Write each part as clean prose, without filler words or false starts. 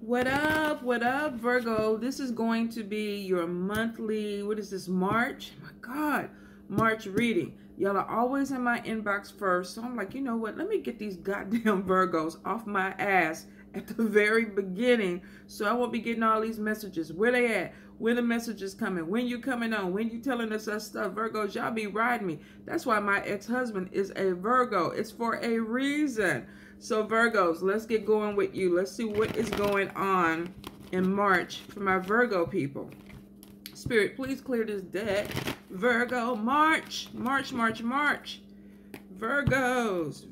What up, Virgo? This is going to be your monthly, what is this, March? Oh my God, March reading. Y'all are always in my inbox first. So I'm like, you know what? Let me get these goddamn Virgos off my ass at the very beginning. So I won't be getting all these messages. Where they at? When the messages coming? When you coming on? When you telling us that stuff? Virgos, y'all be riding me. That's why my ex-husband is a Virgo. It's for a reason. So Virgos, let's get going with you. Let's see what is going on in March for my Virgo people. Spirit, please clear this deck. Virgo, March. March. Virgos. Virgos.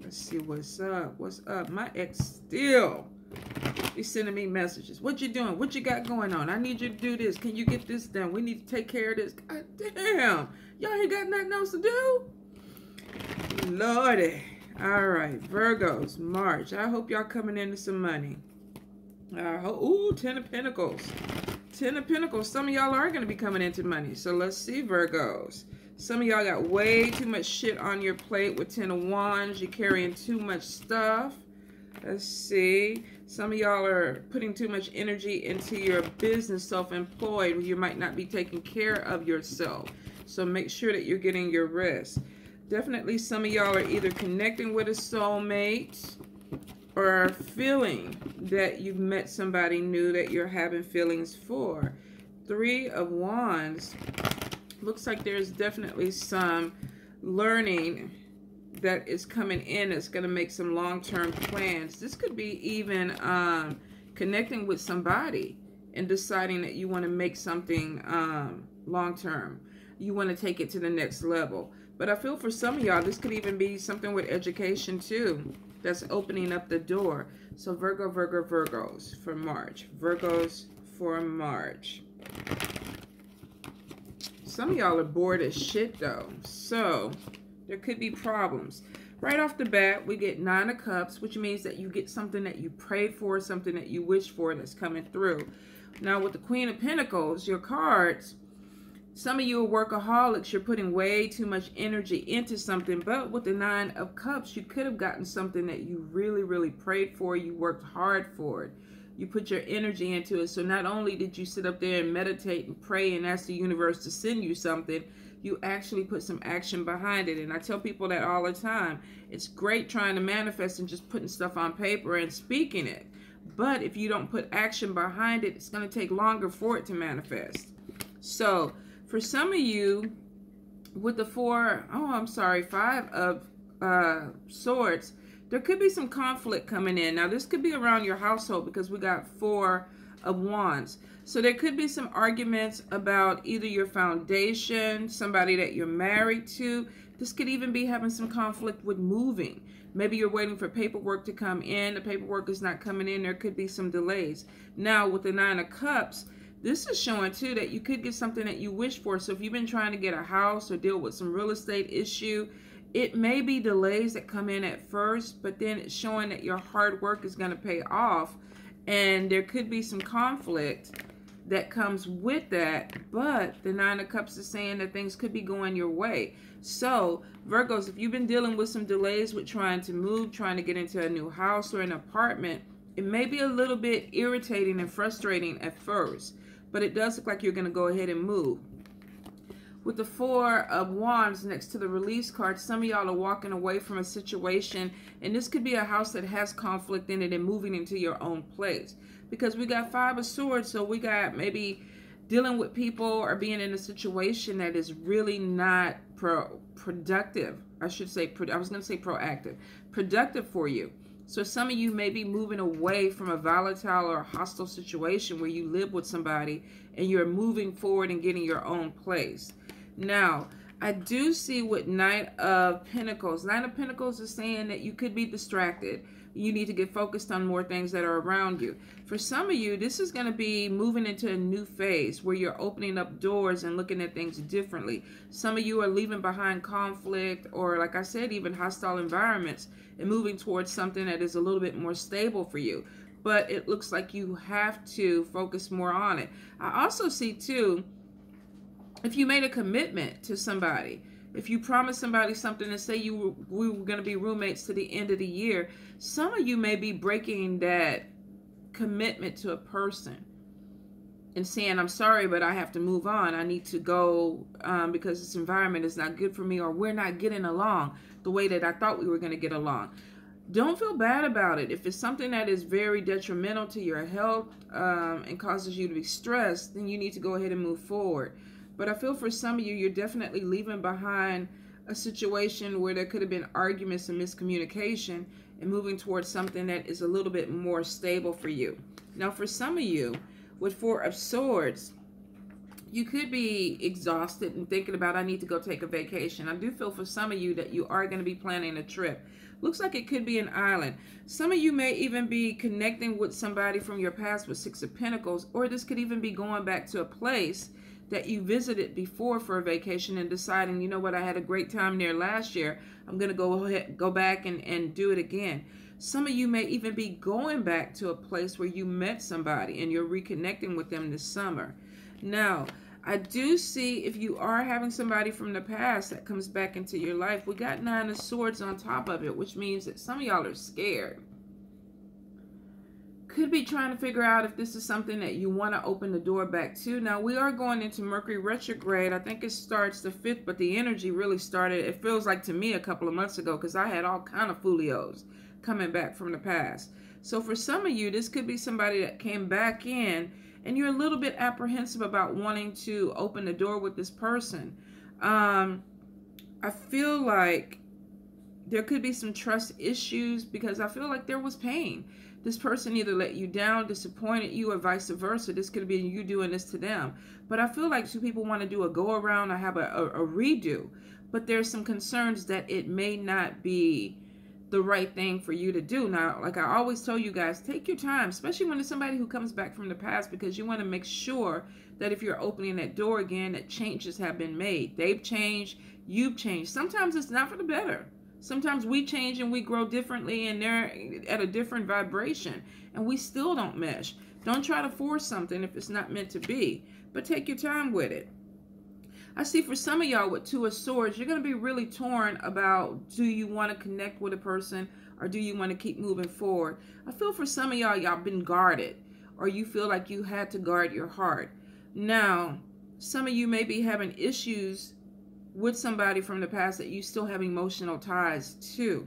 Let's see what's up. What's up? My ex still is sending me messages. What you doing? What you got going on? I need you to do this. Can you get this done? We need to take care of this. God damn. Y'all ain't got nothing else to do? Lordy. All right. Virgos, March. I hope y'all coming into some money. Ooh, 10 of Pentacles. 10 of Pentacles. Some of y'all are going to be coming into money. So let's see, Virgos. Some of y'all got way too much shit on your plate with 10 of Wands. You're carrying too much stuff. Let's see. Some of y'all are putting too much energy into your business, self-employed, where you might not be taking care of yourself. So make sure that you're getting your rest. Definitely some of y'all are either connecting with a soulmate or feeling that you've met somebody new that you're having feelings for. 3 of Wands. Looks like there's definitely some learning that is coming in that's going to make some long-term plans. This could be even connecting with somebody and deciding that you want to make something long-term. You want to take it to the next level. But I feel for some of y'all, this could even be something with education too that's opening up the door. So Virgos for March. Virgos for March. Some of y'all are bored as shit though. So there could be problems. Right off the bat, we get 9 of Cups, which means that you get something that you prayed for, something that you wished for that's coming through. Now with the Queen of Pentacles, your cards, some of you are workaholics. You're putting way too much energy into something. But with the 9 of Cups, you could have gotten something that you really, really prayed for. You worked hard for it. You put your energy into it. So not only did you sit up there and meditate and pray and ask the universe to send you something, you actually put some action behind it. And I tell people that all the time. It's great trying to manifest and just putting stuff on paper and speaking it. But if you don't put action behind it, it's going to take longer for it to manifest. So for some of you, with the 5 of Swords, there could be some conflict coming in. Now, this could be around your household because we got 4 of Wands. So there could be some arguments about either your foundation, somebody that you're married to. This could even be having some conflict with moving. Maybe you're waiting for paperwork to come in. The paperwork is not coming in. There could be some delays. Now, with the 9 of Cups, this is showing too that you could get something that you wish for. So if you've been trying to get a house or deal with some real estate issue, it may be delays that come in at first, but then it's showing that your hard work is going to pay off. And there could be some conflict that comes with that. But the 9 of Cups is saying that things could be going your way. So Virgos, if you've been dealing with some delays with trying to move, trying to get into a new house or an apartment, it may be a little bit irritating and frustrating at first. But it does look like you're going to go ahead and move. With the 4 of Wands next to the release card, some of y'all are walking away from a situation. And this could be a house that has conflict in it and moving into your own place. Because we got 5 of Swords, so we got maybe dealing with people or being in a situation that is really not productive. I should say, I was going to say proactive. Productive for you. So some of you may be moving away from a volatile or hostile situation where you live with somebody and you're moving forward and getting your own place. Now, I do see with 9 of Pentacles. 9 of Pentacles is saying that you could be distracted. You need to get focused on more things that are around you. For some of you, this is going to be moving into a new phase where you're opening up doors and looking at things differently. Some of you are leaving behind conflict or, like I said, even hostile environments and moving towards something that is a little bit more stable for you. But it looks like you have to focus more on it. I also see, too, if you made a commitment to somebody, If you promise somebody something and say we were going to be roommates to the end of the year, some of you may be breaking that commitment to a person and saying, I'm sorry, but I have to move on. I need to go because this environment is not good for me, or we're not getting along the way that I thought we were going to get along. Don't feel bad about it. If it's something that is very detrimental to your health and causes you to be stressed, then you need to go ahead and move forward. But I feel for some of you, you're definitely leaving behind a situation where there could have been arguments and miscommunication and moving towards something that is a little bit more stable for you. Now, for some of you, with Four of Swords, you could be exhausted and thinking about, I need to go take a vacation. I do feel for some of you that you are going to be planning a trip. Looks like it could be an island. Some of you may even be connecting with somebody from your past with Six of Pentacles, or this could even be going back to a place that you visited before for a vacation and deciding, you know what, I had a great time there last year. I'm going to go back and do it again. Some of you may even be going back to a place where you met somebody and you're reconnecting with them this summer. Now, I do see if you are having somebody from the past that comes back into your life, we got Nine of Swords on top of it, which means that some of y'all are scared. Could be trying to figure out if this is something that you want to open the door back to. Now, we are going into Mercury retrograde. I think it starts the 5th, but the energy really started, it feels like to me, a couple of months ago, because I had all kind of folios coming back from the past. So for some of you, this could be somebody that came back in and you're a little bit apprehensive about wanting to open the door with this person. I feel like there could be some trust issues because I feel like there was pain. This person either let you down, disappointed you, or vice versa. This could be you doing this to them. But I feel like two people want to do a go-around or have a redo. But there's some concerns that it may not be the right thing for you to do. Now, like I always tell you guys, take your time, especially when it's somebody who comes back from the past, because you want to make sure that if you're opening that door again, that changes have been made. They've changed, you've changed. Sometimes it's not for the better. Sometimes we change and we grow differently and they're at a different vibration and we still don't mesh. Don't try to force something if it's not meant to be, but take your time with it. I see for some of y'all with Two of Swords, you're going to be really torn about, do you want to connect with a person or do you want to keep moving forward? I feel for some of y'all, y'all been guarded, or you feel like you had to guard your heart. Now, some of you may be having issues with somebody from the past that you still have emotional ties to.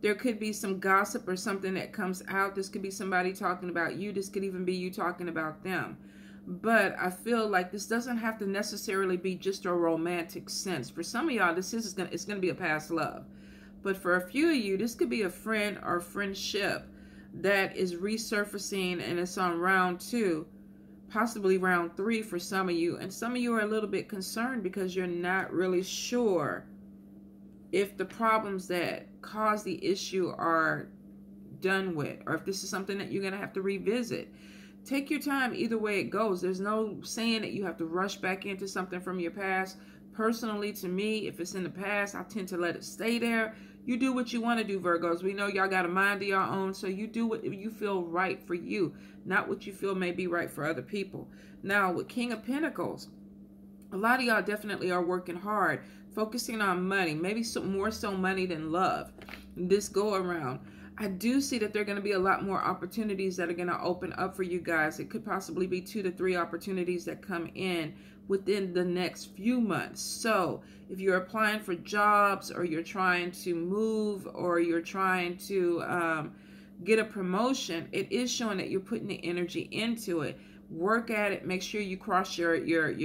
There could be some gossip or something that comes out. This could be somebody talking about you. This could even be you talking about them. But I feel like this doesn't have to necessarily be just a romantic sense. For some of y'all, it's gonna be a past love. But for a few of you, this could be a friend or friendship that is resurfacing and it's on round 2, possibly round 3 for some of you. And some of you are a little bit concerned because you're not really sure if the problems that cause the issue are done with, or if this is something that you're gonna have to revisit. Take your time either way it goes. There's no saying that you have to rush back into something from your past. Personally, to me, if it's in the past, I tend to let it stay there. You do what you want to do, Virgos. We know y'all got a mind of your own, so you do what you feel right for you, not what you feel may be right for other people. Now, with King of Pentacles, a lot of y'all definitely are working hard, focusing on money, maybe more so money than love. This go around, I do see that there are going to be a lot more opportunities that are going to open up for you guys. It could possibly be 2 to 3 opportunities that come in within the next few months. So if you're applying for jobs, or you're trying to move, or you're trying to get a promotion, it is showing that you're putting the energy into it. Work at it. Make sure you cross your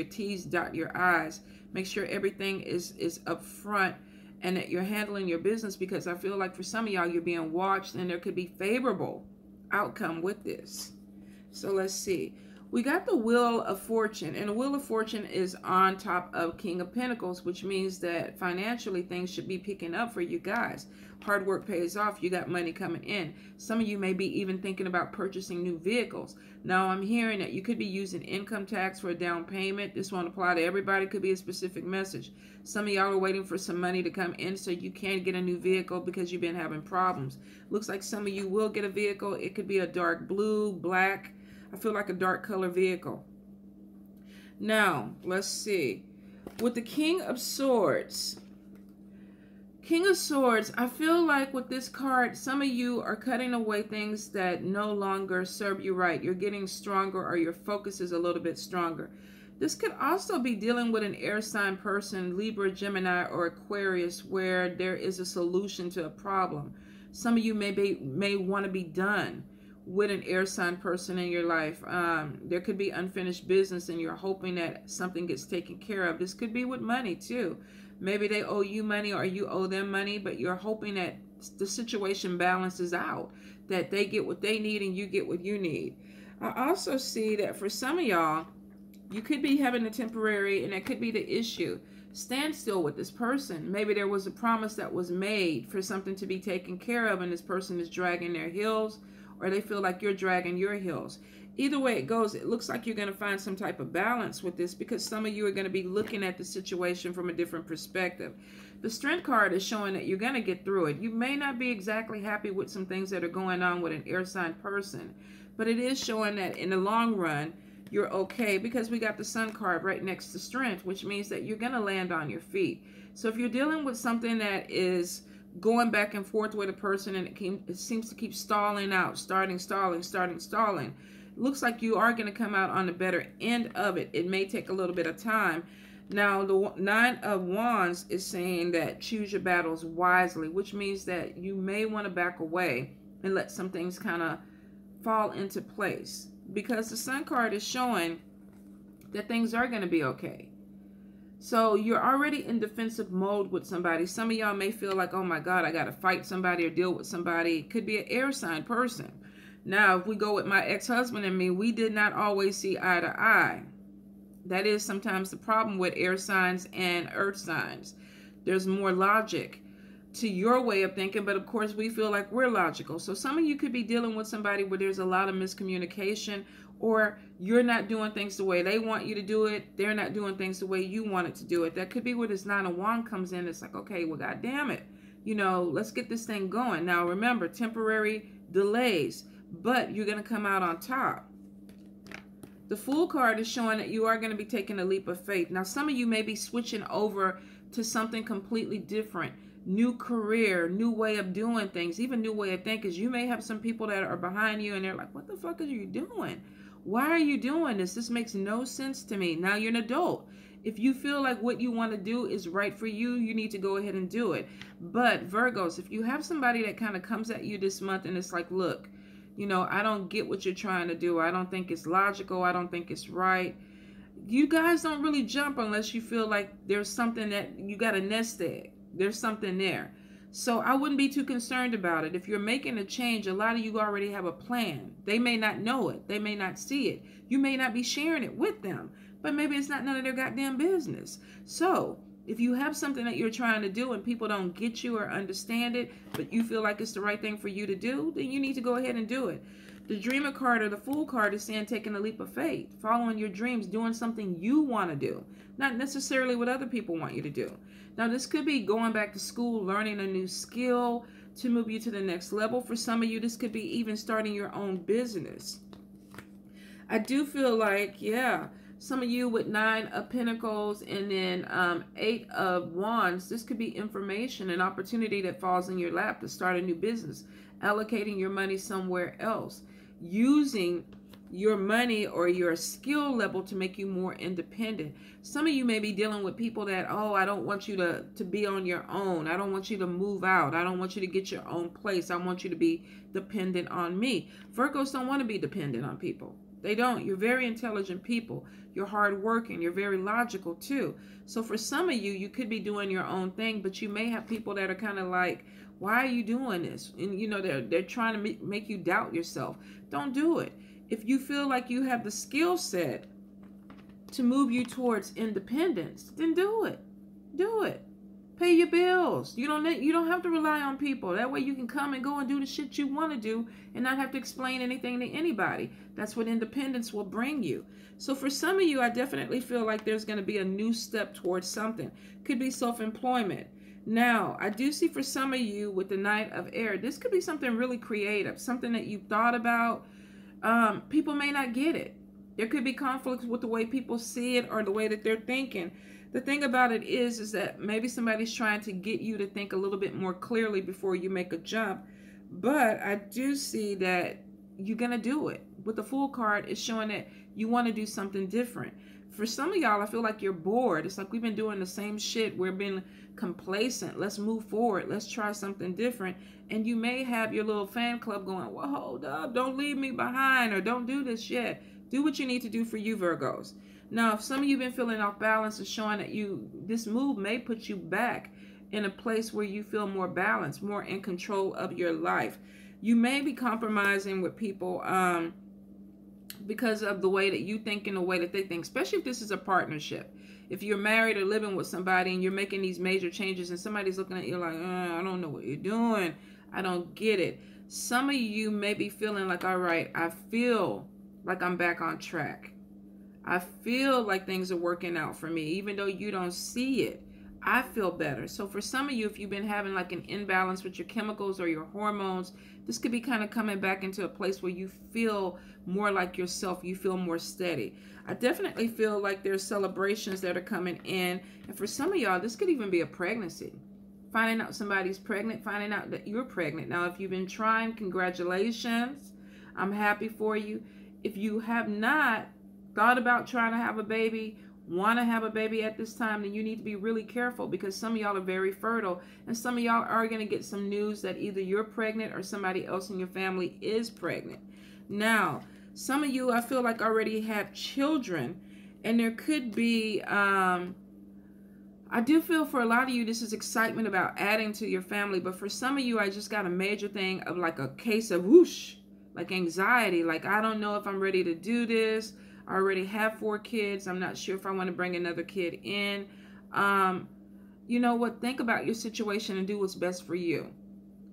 T's, dot your I's. Make sure everything is up front and that you're handling your business, because I feel like for some of y'all, you're being watched and there could be favorable outcome with this. So let's see. We got the Wheel of Fortune, and the Wheel of Fortune is on top of King of Pentacles, which means that financially things should be picking up for you guys. Hard work pays off. You got money coming in. Some of you may be even thinking about purchasing new vehicles. Now, I'm hearing that you could be using income tax for a down payment. This won't apply to everybody. It could be a specific message. Some of y'all are waiting for some money to come in so you can get a new vehicle because you've been having problems. Looks like some of you will get a vehicle. It could be a dark blue, black. I feel like a dark color vehicle. Now, let's see. With the King of Swords. King of Swords, I feel like with this card, some of you are cutting away things that no longer serve you right. You're getting stronger, or your focus is a little bit stronger. This could also be dealing with an air sign person, Libra, Gemini, or Aquarius, where there is a solution to a problem. Some of you may want to be done with an air sign person in your life. There could be unfinished business and you're hoping that something gets taken care of. This could be with money too. Maybe they owe you money or you owe them money, but you're hoping that the situation balances out, that they get what they need and you get what you need. I also see that for some of y'all, you could be having a temporary, and that could be the issue, stand still with this person. Maybe there was a promise that was made for something to be taken care of, and this person is dragging their heels, or they feel like you're dragging your heels. Either way it goes, it looks like you're going to find some type of balance with this, because some of you are going to be looking at the situation from a different perspective. The Strength card is showing that you're going to get through it. You may not be exactly happy with some things that are going on with an air sign person, but it is showing that in the long run, you're okay, because we got the Sun card right next to Strength, which means that you're going to land on your feet. So if you're dealing with something that is going back and forth with a person and it seems to keep stalling out, stalling, it looks like you are going to come out on the better end of it. It may take a little bit of time. Now, the 9 of Wands is saying that choose your battles wisely, which means that you may want to back away and let some things kind of fall into place, because the Sun card is showing that things are going to be okay. So you're already in defensive mode with somebody. Some of y'all may feel like, oh my God, I got to fight somebody or deal with somebody. It could be an air sign person. Now, if we go with my ex-husband and me, we did not always see eye to eye. That is sometimes the problem with air signs and earth signs. There's more logic to your way of thinking, but of course we feel like we're logical. So some of you could be dealing with somebody where there's a lot of miscommunication, or you're not doing things the way they want you to do it. They're not doing things the way you want it to do it. That could be where this 9 of Wands comes in. It's like, okay, well, God damn it. You know, let's get this thing going. Now, remember, temporary delays, but you're going to come out on top. The Fool card is showing that you are going to be taking a leap of faith. Now, some of you may be switching over to something completely different. New career, new way of doing things, even new way of thinking. You may have some people that are behind you and they're like, what the fuck are you doing? Why are you doing this? This makes no sense to me. Now you're an adult. If you feel like what you want to do is right for you, you need to go ahead and do it. But Virgos, if you have somebody that kind of comes at you this month and it's like, look, you know, I don't get what you're trying to do. I don't think it's logical. I don't think it's right. You guys don't really jump unless you feel like there's something that you got a nest egg. There's something there. So I wouldn't be too concerned about it. If you're making a change, a lot of you already have a plan. They may not know it. They may not see it. You may not be sharing it with them, but maybe it's not none of their goddamn business. So if you have something that you're trying to do and people don't get you or understand it, but you feel like it's the right thing for you to do, then you need to go ahead and do it. The Dreamer card or the Fool card is saying taking a leap of faith, following your dreams, doing something you want to do, not necessarily what other people want you to do. Now, this could be going back to school, learning a new skill to move you to the next level. For some of you, this could be even starting your own business. I do feel like, yeah, some of you with 9 of Pentacles and then 8 of Wands, this could be information, an opportunity that falls in your lap to start a new business, allocating your money somewhere else, using your money or your skill level to make you more independent. Some of you may be dealing with people that, oh, I don't want you to be on your own. I don't want you to move out. I don't want you to get your own place. I want you to be dependent on me. Virgos don't want to be dependent on people. They don't. You're very intelligent people. You're hardworking. You're very logical too. So for some of you, you could be doing your own thing, but you may have people that are kind of like, why are you doing this? And you know, they're trying to make you doubt yourself. Don't do it. If you feel like you have the skill set to move you towards independence, then do it. Do it. Pay your bills. You don't have to rely on people. That way you can come and go and do the shit you want to do and not have to explain anything to anybody. That's what independence will bring you. So for some of you, I definitely feel like there's going to be a new step towards something. Could be self-employment. Now, I do see for some of you with the Knight of Air, this could be something really creative, something that you've thought about. People may not get it. There could be conflicts with the way people see it or the way that they're thinking. The thing about it is that maybe somebody's trying to get you to think a little bit more clearly before you make a jump. But I do see that you're going to do it. With the Fool card, it's showing that you want to do something different. For some of y'all, I feel like you're bored. It's like we've been doing the same shit. We've been complacent. Let's move forward. Let's try something different. And you may have your little fan club going, well, hold up. Don't leave me behind, or don't do this yet. Do what you need to do for you, Virgos. Now, if some of you have been feeling off balance, it's showing that this move may put you back in a place where you feel more balanced, more in control of your life. You may be compromising with people because of the way that you think and the way that they think, especially if this is a partnership. If you're married or living with somebody and you're making these major changes and somebody's looking at you like, I don't know what you're doing. I don't get it. Some of you may be feeling like, all right, I feel like I'm back on track. I feel like things are working out for me, even though you don't see it. I feel better. So for some of you, if you've been having like an imbalance with your chemicals or your hormones, this could be kind of coming back into a place where you feel more like yourself. You feel more steady. I definitely feel like there's celebrations that are coming in. And for some of y'all, this could even be a pregnancy. Finding out somebody's pregnant, finding out that you're pregnant. Now, if you've been trying, congratulations. I'm happy for you. If you have not thought about trying to have a baby, want to have a baby at this time, then you need to be really careful, because some of y'all are very fertile, and some of y'all are going to get some news that either you're pregnant or somebody else in your family is pregnant. Now, some of you, I feel like, already have children, and there could be, I do feel for a lot of you, this is excitement about adding to your family, but for some of you, I just got a major thing of like a case of whoosh, like anxiety, like I don't know if I'm ready to do this. I already have 4 kids. I'm not sure if I want to bring another kid in. You know what? Think about your situation and do what's best for you.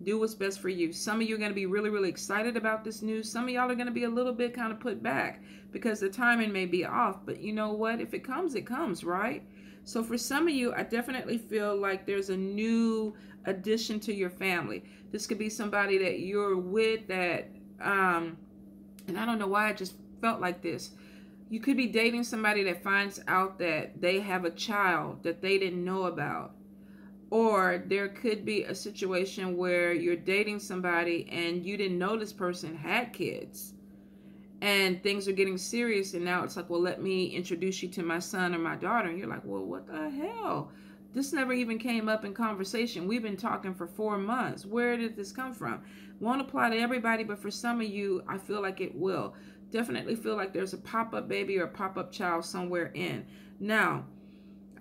Do what's best for you. Some of you are going to be really, really excited about this news. Some of y'all are going to be a little bit kind of put back because the timing may be off. But you know what? If it comes, it comes, right? So for some of you, I definitely feel like there's a new addition to your family. This could be somebody that you're with that, and I don't know why I just felt like this. You could be dating somebody that finds out that they have a child that they didn't know about. Or there could be a situation where you're dating somebody and you didn't know this person had kids. And things are getting serious, and now it's like, well, let me introduce you to my son or my daughter. And you're like, well, what the hell? This never even came up in conversation. We've been talking for 4 months. Where did this come from? Won't apply to everybody, but for some of you, I feel like it will. Definitely feel like there's a pop-up baby or a pop-up child somewhere in. Now,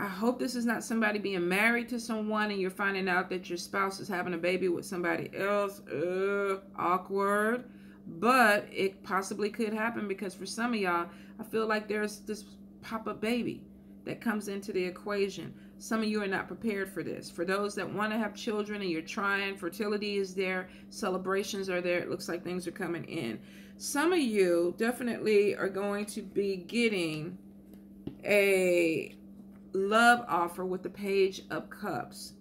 I hope this is not somebody being married to someone and you're finding out that your spouse is having a baby with somebody else. Awkward. But it possibly could happen, because for some of y'all, I feel like there's this pop-up baby that comes into the equation. Some of you are not prepared for this. For those that want to have children and you're trying, fertility is there, celebrations are there. It looks like things are coming in. Some of you definitely are going to be getting a love offer with the Page of Cups.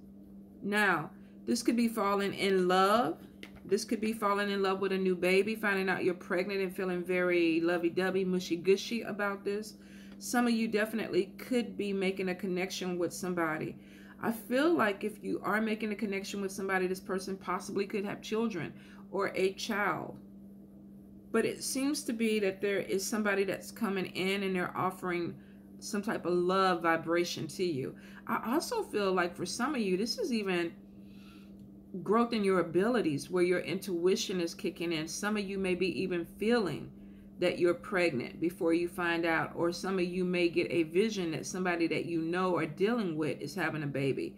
Now, this could be falling in love. This could be falling in love with a new baby, finding out you're pregnant and feeling very lovey-dovey, mushy-gushy about this. Some of you definitely could be making a connection with somebody. I feel like if you are making a connection with somebody, this person possibly could have children or a child. But it seems to be that there is somebody that's coming in and they're offering some type of love vibration to you. I also feel like for some of you, this is even growth in your abilities where your intuition is kicking in. Some of you may be even feeling that you're pregnant before you find out, or some of you may get a vision that somebody that you know or dealing with is having a baby.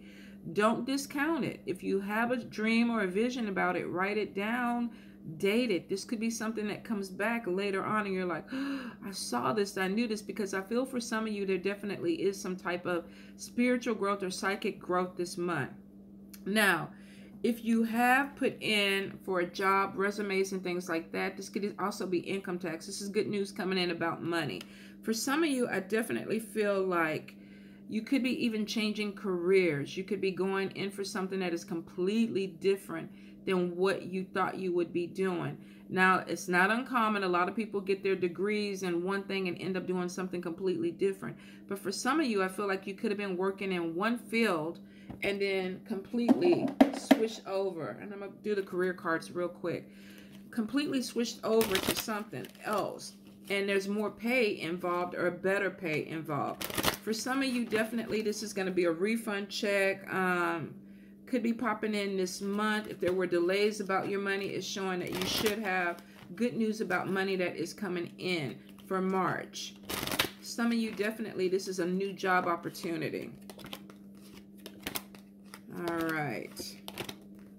Don't discount it. If you have a dream or a vision about it, write it down, date it. This could be something that comes back later on and you're like, oh, I saw this, I knew this, because I feel for some of you there definitely is some type of spiritual growth or psychic growth this month. Now, if you have put in for a job, resumes and things like that, this could also be income tax. This is good news coming in about money. For some of you, I definitely feel like You could be even changing careers. You could be going in for something that is completely different than what you thought you would be doing. Now, it's not uncommon. A lot of people get their degrees in one thing and end up doing something completely different. But for some of you, I feel like you could have been working in one field and then completely switched over. And I'm going to do the career cards real quick. Completely switched over to something else. And there's more pay involved or better pay involved. For some of you, definitely this is going to be a refund check. Could be popping in this month. If there were delays about your money, it's showing that you should have good news about money that is coming in for March. Some of you, definitely this is a new job opportunity. All right.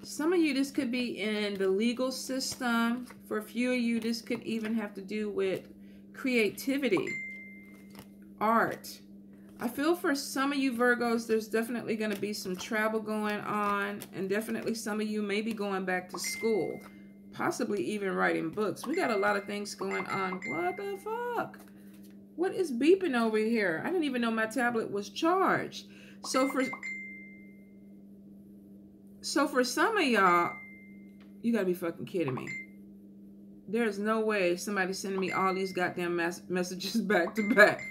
Some of you, this could be in the legal system. For a few of you, this could even have to do with creativity, art. I feel for some of you Virgos, there's definitely going to be some travel going on, and definitely some of you may be going back to school, possibly even writing books. We got a lot of things going on. What the fuck? What is beeping over here? I didn't even know my tablet was charged. So for some of y'all, you gotta be fucking kidding me. There's no way somebody's sending me all these goddamn messages back to back.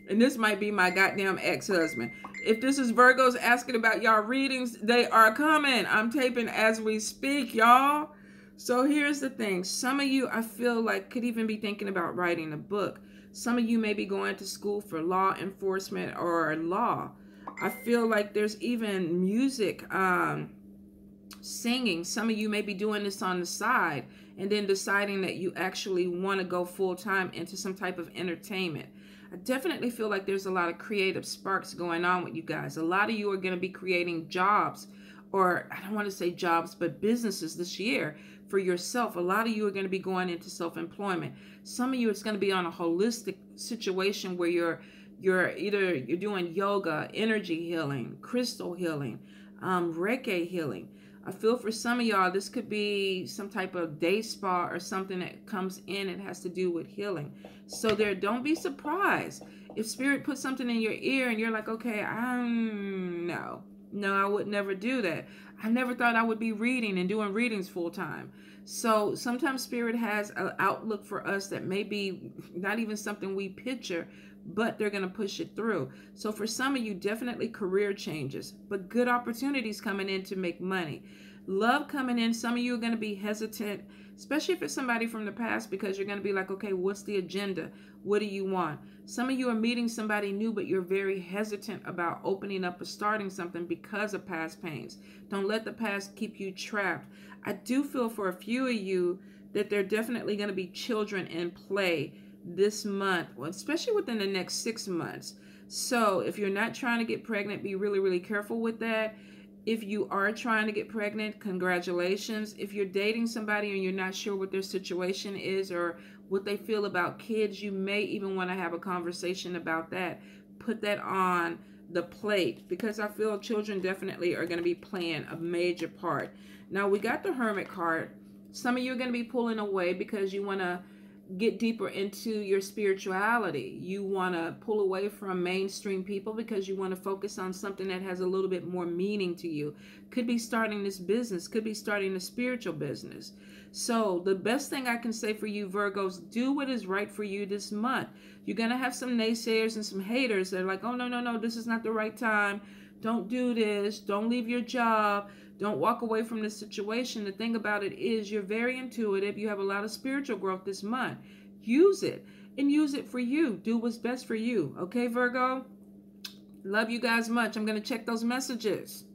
And this might be my goddamn ex-husband. If this is Virgos asking about y'all readings, they are coming. I'm taping as we speak, y'all. So here's the thing. Some of you, I feel like, could even be thinking about writing a book. Some of you may be going to school for law enforcement or law. I feel like there's even music, singing. Some of you may be doing this on the side and then deciding that you actually want to go full-time into some type of entertainment. I definitely feel like there's a lot of creative sparks going on with you guys. A lot of you are going to be creating jobs, or I don't want to say jobs, but businesses this year for yourself. A lot of you are going to be going into self-employment. Some of you, it's going to be on a holistic situation where you're doing yoga, energy healing, crystal healing, Reiki healing. I feel for some of y'all, this could be some type of day spa or something that comes in and has to do with healing. So don't be surprised if Spirit puts something in your ear and you're like, okay, no, I would never do that. I never thought I would be reading and doing readings full time. So sometimes Spirit has an outlook for us that may be not even something we picture, but they're going to push it through. So for some of you, definitely career changes, but good opportunities coming in to make money. Love coming in. Some of you are going to be hesitant, especially if it's somebody from the past, because you're going to be like, okay, what's the agenda? What do you want? Some of you are meeting somebody new, but you're very hesitant about opening up or starting something because of past pains. Don't let the past keep you trapped. I do feel for a few of you that there are definitely going to be children in play this month, well, especially within the next 6 months. So if you're not trying to get pregnant, be really, really careful with that. If you are trying to get pregnant, congratulations. If you're dating somebody and you're not sure what their situation is or what they feel about kids, you may even want to have a conversation about that. Put that on the plate, because I feel children definitely are going to be playing a major part. Now, we got the Hermit card. Some of you are going to be pulling away because you want to get deeper into your spirituality. You want to pull away from mainstream people because you want to focus on something that has a little bit more meaning to you. Could be starting this business, could be starting a spiritual business. So the best thing I can say for you Virgos, do what is right for you this month. You're going to have some naysayers and some haters that are like, oh, no, this is not the right time. Don't do this. Don't leave your job. Don't walk away from this situation. The thing about it is you're very intuitive. You have a lot of spiritual growth this month. Use it, and use it for you. Do what's best for you. Okay, Virgo? Love you guys much. I'm going to check those messages.